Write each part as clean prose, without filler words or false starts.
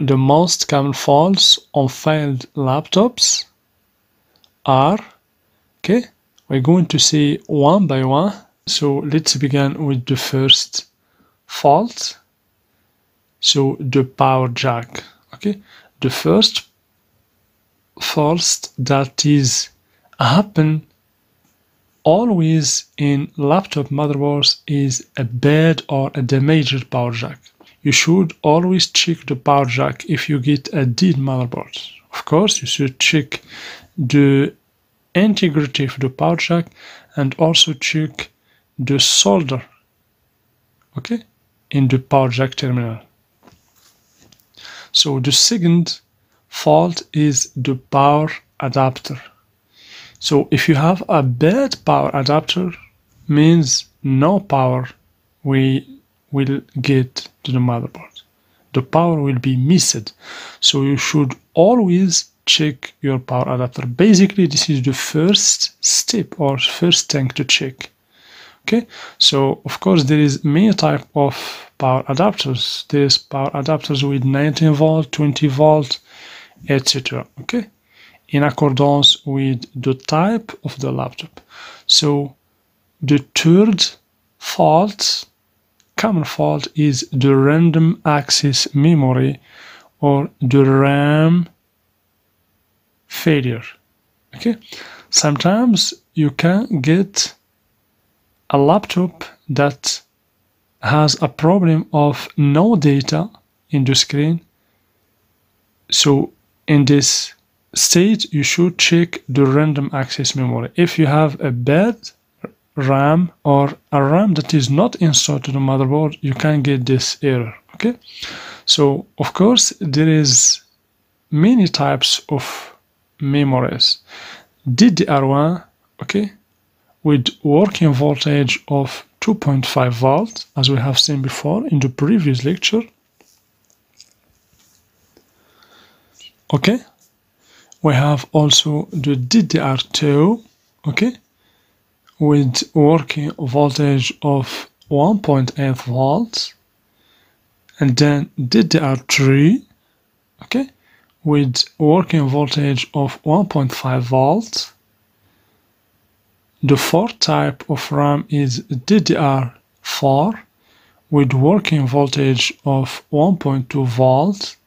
the most common faults on failed laptops are, okay, we're going to see one by one. So let's begin with the first fault. So the power jack. Okay, the first fault that is happen always in laptop motherboards is a bad or a damaged power jack. You should always check the power jack if you get a dead motherboard. Of course, you should check the integrity of the power jack and also check the solder, okay, in the power jack terminal. So the second fault is the power adapter. So if you have a bad power adapter, means no power will get to the motherboard. The power will be missed. So you should always check your power adapter. Basically, this is the first step or first thing to check. Okay, so of course there is many type of power adapters. There's power adapters with 19 volt, 20 volt, etc. Okay, in accordance with the type of the laptop. So the third fault, common fault, is the random access memory or the RAM failure. Okay, sometimes you can get a laptop that has a problem of no data in the screen. So in this state, you should check the random access memory. If you have a bad RAM or a RAM that is not installed to the motherboard, you can get this error. Okay, so of course there is many types of memories. DDR1, okay, with working voltage of 2.5 volts, as we have seen before in the previous lecture. Okay, we have also the DDR2, okay, with working voltage of 1.8 volts, and then DDR3, okay, with working voltage of 1.5 volts. The fourth type of RAM is DDR4 with working voltage of 1.2 volts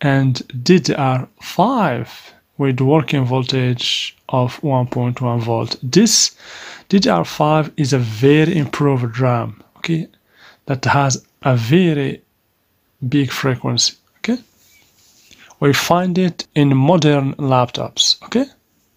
and DDR5 with working voltage of 1.1 volt. This DDR5 is a very improved RAM, okay, that has a very big frequency. Okay, we find it in modern laptops. Okay,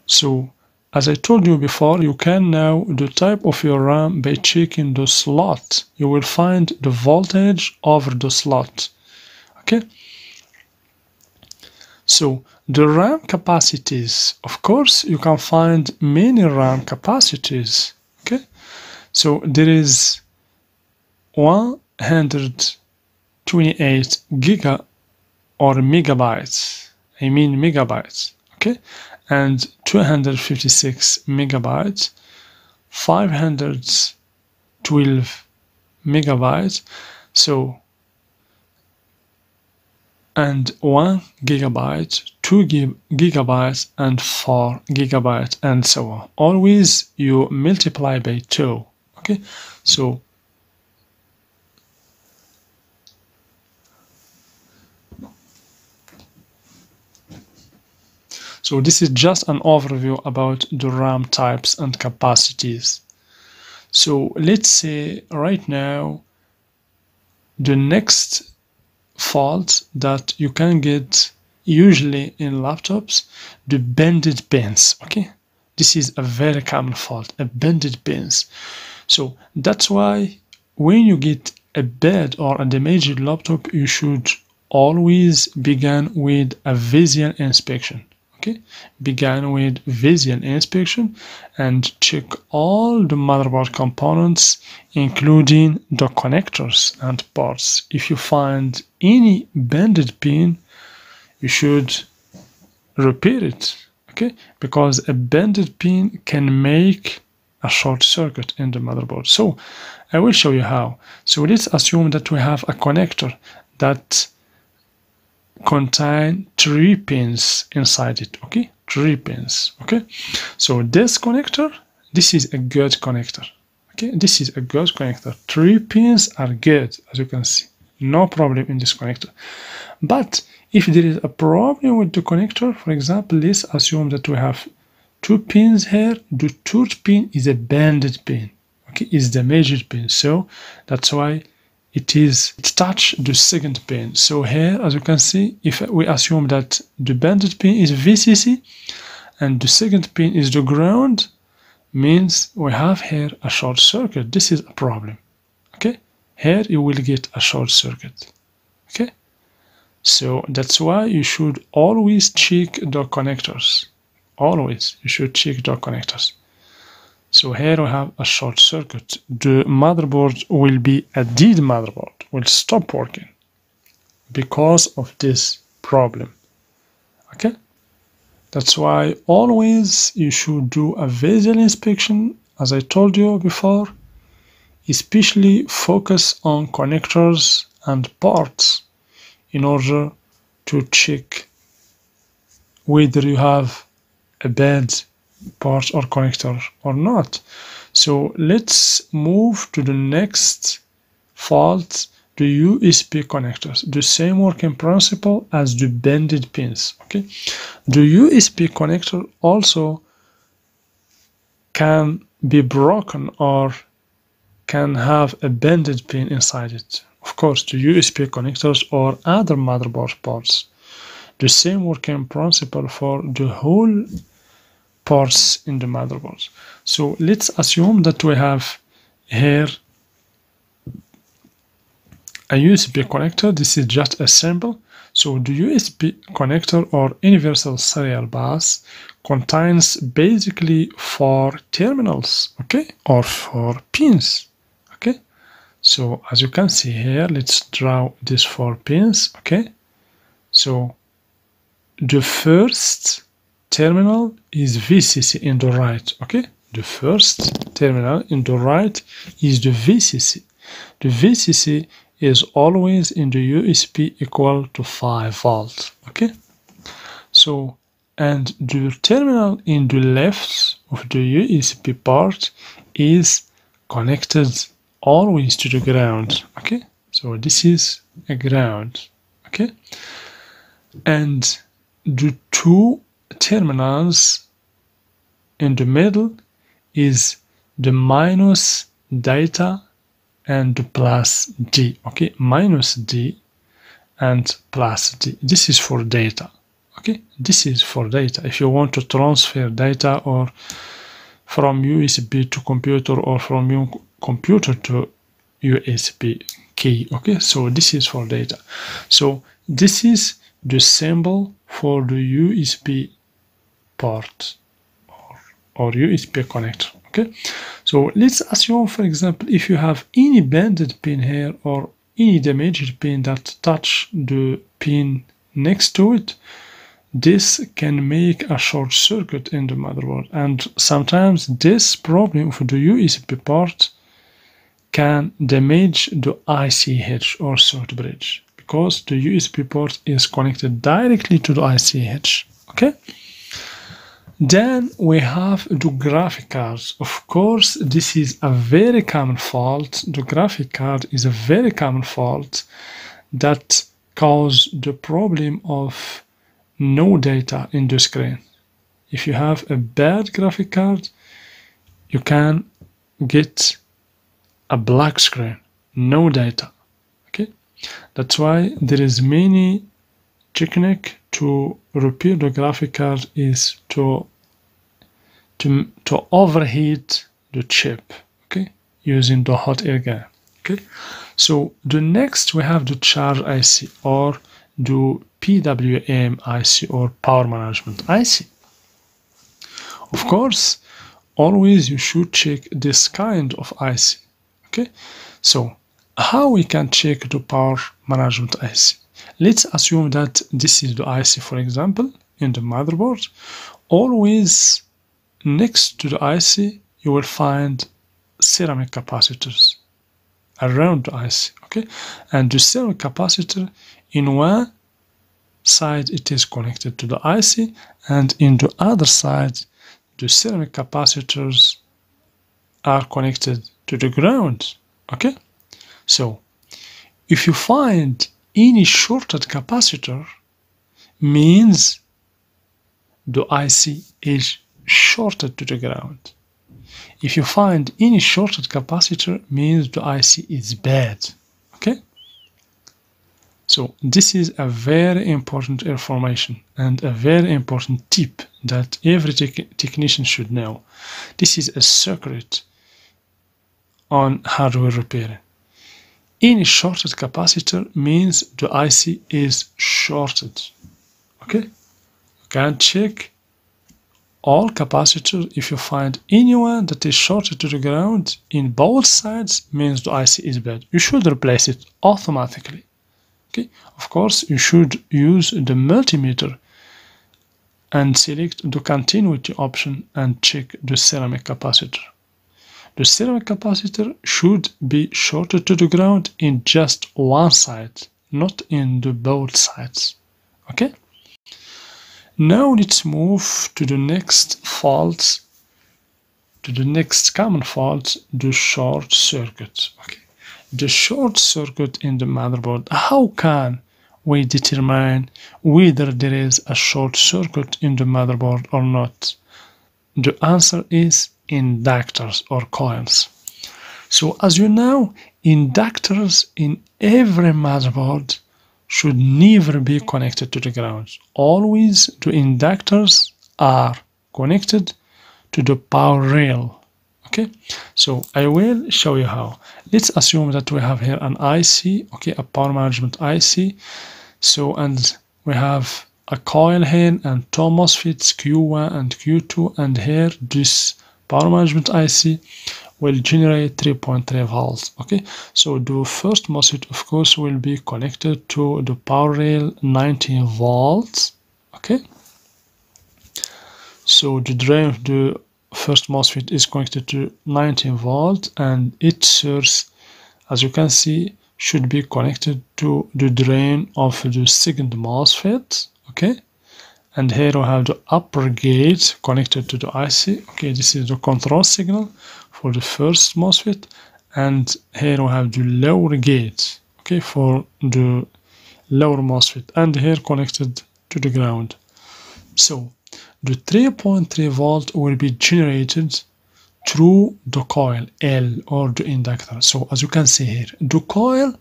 so as I told you before, you can know the type of your RAM by checking the slot. You will find the voltage over the slot. Okay, so the RAM capacities, of course, you can find many RAM capacities. Okay, so there is 128 giga or megabytes. I mean megabytes. Okay, and 256 megabytes, 512 megabytes, so, and 1 gigabyte, 2 gigabytes, and 4 gigabytes, and so on. Always you multiply by 2. Okay, so this is just an overview about the RAM types and capacities. So let's say right now the next fault that you can get usually in laptops, the bended pins. Okay, this is a very common fault, a bended pins. So that's why when you get a bad or a damaged laptop, you should always begin with a visual inspection. Okay, begin with visual inspection and check all the motherboard components, including the connectors and ports. If you find any bended pin, you should repair it. Okay, because a bended pin can make a short circuit in the motherboard. So I will show you how. So let's assume that we have a connector that contain 3 pins inside it. Okay, 3 pins. Okay, so this connector, this is a good connector. Okay, this is a good connector. 3 pins are good, as you can see. No problem in this connector. But if there is a problem with the connector, for example, let's assume that we have 2 pins here. The 3rd pin is a bended pin. Okay, is damaged pin. So that's why it touch the 2nd pin. So here, as you can see, if we assume that the bended pin is VCC and the 2nd pin is the ground, means we have here a short circuit. This is a problem. Okay, here you will get a short circuit. Okay, so that's why you should always check the connectors. Always you should check the connectors. So here we have a short circuit. The motherboard will be a dead motherboard, will stop working because of this problem. Okay, that's why always you should do a visual inspection, as I told you before, especially focus on connectors and parts in order to check whether you have a bad part or connector or not. So let's move to the next fault, the USB connectors. The same working principle as the bended pins. Okay, the USB connector also can be broken or can have a bended pin inside it. Of course, the USB connectors or other motherboard parts. The same working principle for the whole parts in the motherboard. So let's assume that we have here a USB connector. This is just a symbol. So the USB connector or universal serial bus contains basically 4 terminals, okay, or 4 pins. Okay, so as you can see here, let's draw these 4 pins. Okay, so the first terminal is VCC in the right. Okay, the first terminal in the right is the VCC. The VCC is always in the USB equal to 5 volts. Okay, so and the terminal in the left of the USB part is connected always to the ground. Okay, so this is a ground. Okay, and the 2 terminals in the middle is the minus data and the plus D. Okay, minus D and plus D. This is for data. Okay, this is for data. If you want to transfer data or from USB to computer or from your computer to USB key. Okay, so this is for data. So this is the symbol for the USB part or USB connector. Okay, so let's assume, for example, if you have any bended pin here or any damaged pin that touch the pin next to it, this can make a short circuit in the motherboard, and sometimes this problem of the USB part can damage the ICH or circuit bridge, because the USB port is connected directly to the ICH. Okay, then we have the graphic cards. Of course, this is a very common fault. The graphic card is a very common fault that causes the problem of no data in the screen. If you have a bad graphic card, you can get a black screen, no data. Okay, that's why there is many technique to repair the graphic card is to overheat the chip, okay, using the hot air gun. Okay, so the next we have the charge IC or the PWM IC or power management IC. Of course, always you should check this kind of IC. Okay, so how we can check the power management IC? Let's assume that this is the IC, for example, in the motherboard. Always next to the IC, you will find ceramic capacitors around the IC. Okay, and the ceramic capacitor in one side it is connected to the IC, and in the other side the ceramic capacitors are connected to the ground. Okay, so if you find any shorted capacitor, means the IC is shorted to the ground. If you find any shorted capacitor, means the IC is bad. Okay, so this is a very important information and a very important tip that every technician should know. This is a secret on hardware repairing. Any shorted capacitor means the IC is shorted. Okay, you can check all capacitors. If you find anyone that is shorted to the ground in both sides, means the IC is bad. You should replace it automatically. Okay, of course you should use the multimeter and select the continuity option and check the ceramic capacitor. The ceramic capacitor should be shorted to the ground in just one side, not in the both sides. Okay, now let's move to the next fault, to the next common fault, the short circuit. Okay, the short circuit in the motherboard. How can we determine whether there is a short circuit in the motherboard or not? The answer is inductors or coils. So as you know, inductors in every motherboard should never be connected to the ground. Always the inductors are connected to the power rail. Okay, so I will show you how. Let's assume that we have here an IC, okay, a power management IC. So, and we have a coil here and two MOSFETs, Q1 and Q2, and here this power management IC will generate 3.3 volts. Okay, so the first MOSFET of course will be connected to the power rail 19 volts. Okay, so the drain of the first MOSFET is connected to 19 volt, and its source, as you can see, should be connected to the drain of the second MOSFET. Okay, and here we have the upper gate connected to the IC. Okay, this is the control signal for the first MOSFET, and here we have the lower gate, okay, for the lower MOSFET, and here connected to the ground. So the 3.3 volt will be generated through the coil L or the inductor. So as you can see here, the coil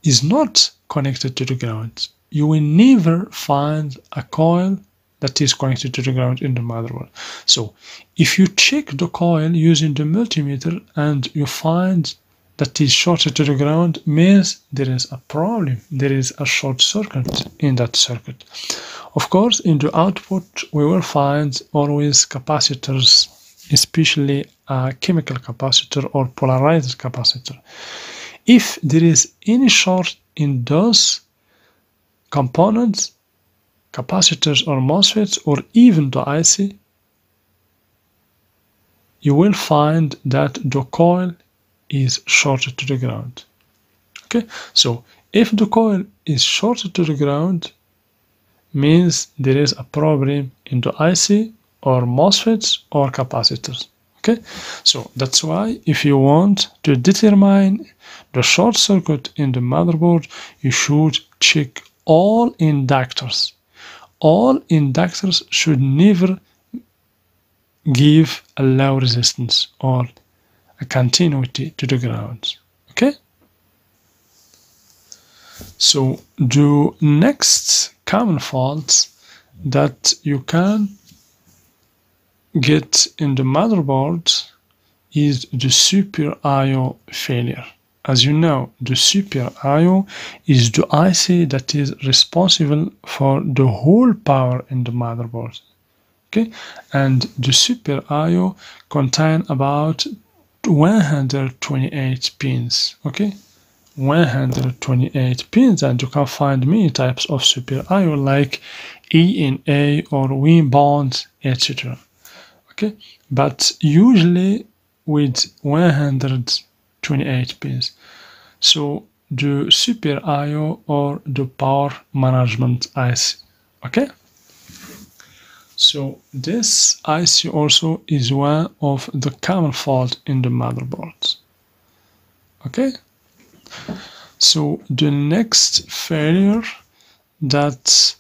is not connected to the ground. You will never find a coil that is connected to the ground in the motherboard. So if you check the coil using the multimeter and you find that is shorted to the ground, means there is a problem. There is a short circuit in that circuit. Of course, in the output we will find always capacitors, especially a chemical capacitor or polarized capacitor. If there is any short in those components, capacitors or MOSFETs, or even the IC, you will find that the coil is shorted to the ground. Okay, so if the coil is shorted to the ground, means there is a problem in the IC or MOSFETs or capacitors. Okay, so that's why if you want to determine the short circuit in the motherboard, you should check all inductors. All inductors should never give a low resistance or a continuity to the ground. Okay, so the next common faults that you can get in the motherboard is the super I/O failure. As you know, the super I/O is the IC that is responsible for the whole power in the motherboard. Okay, and the super I/O contain about 128 pins. Okay, 128 pins, and you can find many types of super I/O like ENA or WIN bonds, etc. Okay, but usually with 128 pins. So the Super I/O or the power management IC. Okay, so this IC also is one of the common fault in the motherboards. Okay, so the next failure that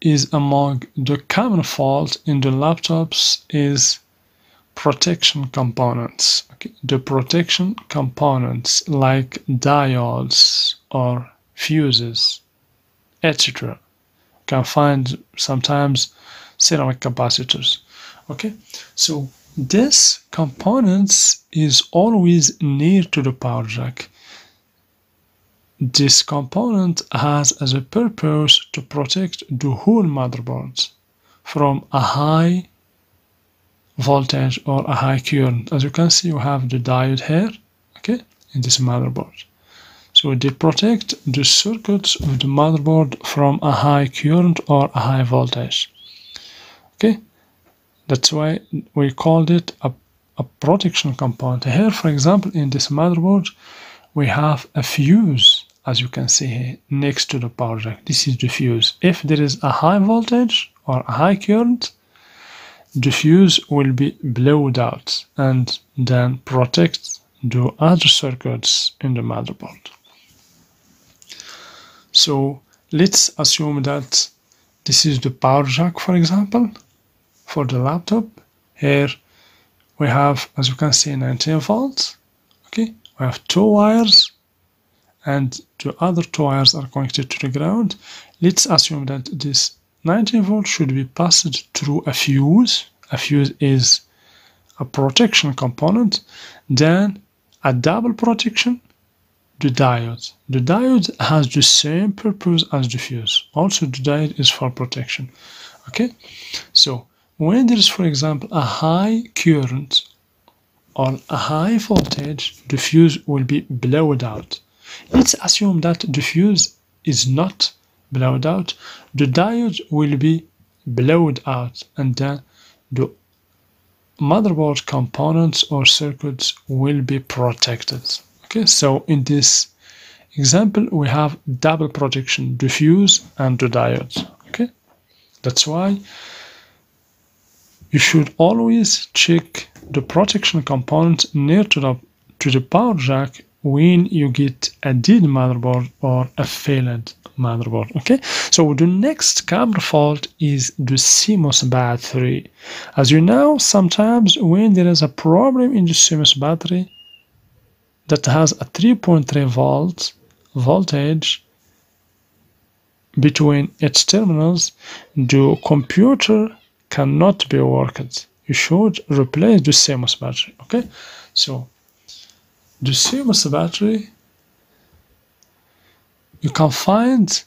is among the common fault in the laptops is protection components. Okay, the protection components like diodes or fuses, etc. You can find sometimes ceramic capacitors. Okay, so this components is always near to the power jack. This component has as a purpose to protect the whole motherboard from a high voltage or a high current. As you can see, you have the diode here, okay, in this motherboard. So they protect the circuits of the motherboard from a high current or a high voltage. Okay, that's why we called it a protection component. Here, for example, in this motherboard, we have a fuse, as you can see here, next to the power jack. This is the fuse. If there is a high voltage or a high current, the fuse will be blown out and then protect the other circuits in the motherboard. So let's assume that this is the power jack, for example, for the laptop. Here we have, as you can see, 19 volts. Okay, we have two wires and the other two wires are connected to the ground. Let's assume that this 19 volts should be passed through a fuse. A fuse is a protection component. Then a double protection, the diode. The diode has the same purpose as the fuse. Also, the diode is for protection. Okay, so when there is, for example, a high current or a high voltage, the fuse will be blown out. Let's assume that the fuse is not blown out. The diode will be blown out, and then the motherboard components or circuits will be protected. Okay, so in this example, we have double protection, the fuse and the diode. Okay, that's why you should always check the protection component near to the power jack when you get a dead motherboard or a failed motherboard. Okay, so the next common fault is the CMOS battery. As you know, sometimes when there is a problem in the CMOS battery that has a 3.3 volt voltage between its terminals, the computer cannot be worked. You should replace the CMOS battery. Okay, so the CMOS battery, you can find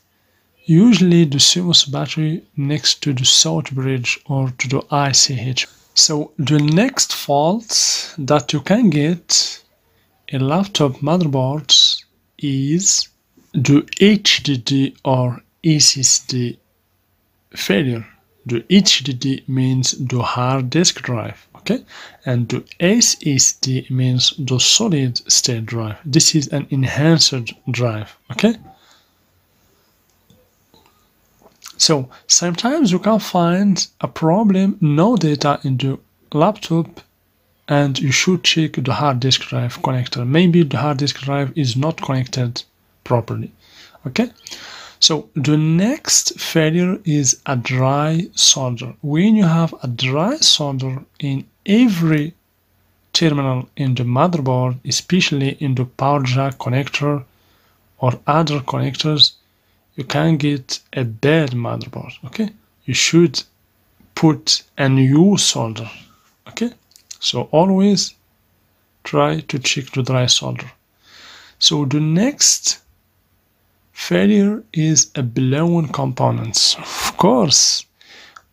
usually the CMOS battery next to the south bridge or to the ICH. So the next fault that you can get in laptop motherboards is the HDD or SSD failure. The HDD means the hard disk drive, okay, and the SSD means the solid state drive. This is an enhanced drive, okay. So sometimes you can find a problem, no data in the laptop, and you should check the hard disk drive connector. Maybe the hard disk drive is not connected properly, okay. So the next failure is a dry solder. When you have a dry solder in every terminal in the motherboard, especially in the power jack connector or other connectors, you can get a bad motherboard. Okay, you should put a new solder. Okay, so always try to check the dry solder. So the next failure is a blown components. Of course,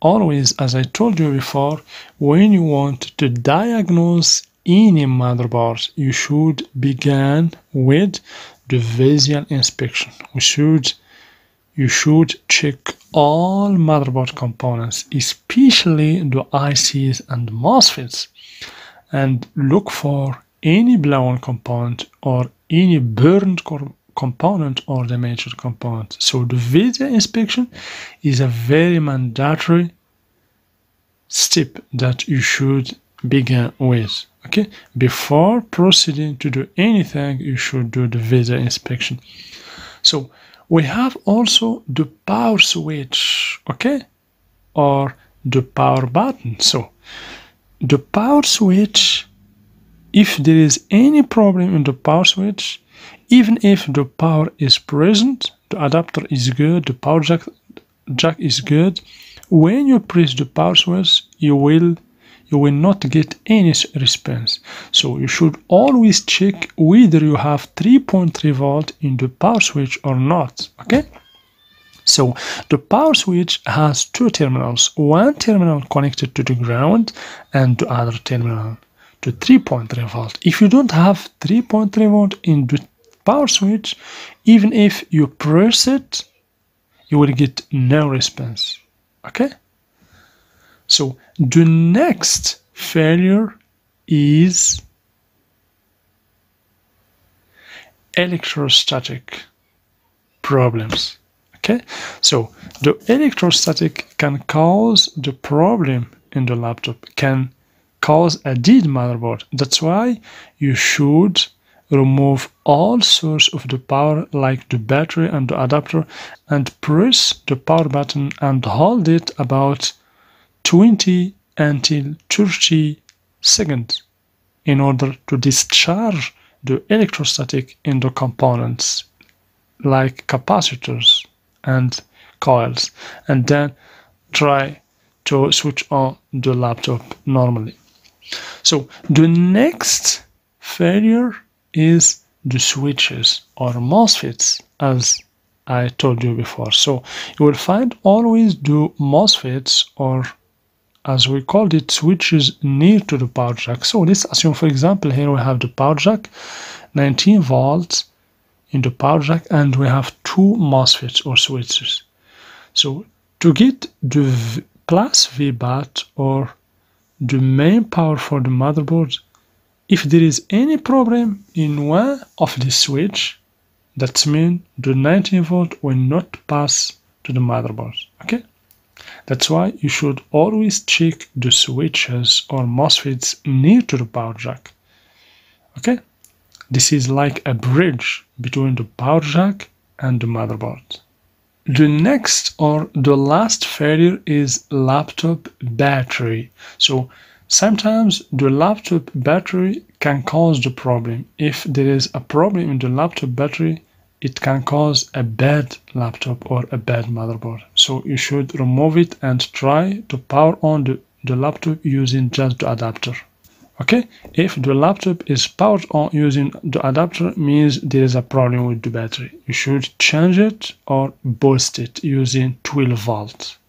always, as I told you before, when you want to diagnose any motherboard, you should begin with the visual inspection. You should check all motherboard components, especially the ICs and MOSFETs, and look for any blown component or any burned component or damaged component. So the video inspection is a very mandatory step that you should begin with. Okay, before proceeding to do anything, you should do the video inspection. So we have also the power switch, okay, or the power button. So the power switch, if there is any problem in the power switch, even if the power is present, the adapter is good, the power jack is good, when you press the power switch, you will not get any response. So you should always check whether you have 3.3 volt in the power switch or not. Okay, so the power switch has two terminals, one terminal connected to the ground and the other terminal to 3.3 volt. If you don't have 3.3 volt in the power switch, even if you press it, you will get no response. Okay, so the next failure is electrostatic problems. Okay, so the electrostatic can cause the problem in the laptop, can cause a dead motherboard. That's why you should remove all source of the power, like the battery and the adapter, and press the power button and hold it about 20 until 30 seconds in order to discharge the electrostatic in the components like capacitors and coils, and then try to switch on the laptop normally. So the next failure is the switches or MOSFETs, as I told you before. So you will find always the MOSFETs, or as we called it, switches near to the power jack. So let's assume, for example, here we have the power jack, 19 volts in the power jack, and we have two MOSFETs or switches. So to get the plus VBAT or the main power for the motherboard, if there is any problem in one of the switch, that means the 19 volt will not pass to the motherboard. Okay, that's why you should always check the switches or MOSFETs near to the power jack. Okay, this is like a bridge between the power jack and the motherboard. The next or the last failure is laptop battery. So sometimes the laptop battery can cause the problem. If there is a problem in the laptop battery, it can cause a bad laptop or a bad motherboard. So you should remove it and try to power on the laptop using just the adapter. Okay, if the laptop is powered on using the adapter, means there is a problem with the battery. You should change it or boost it using 12 volts.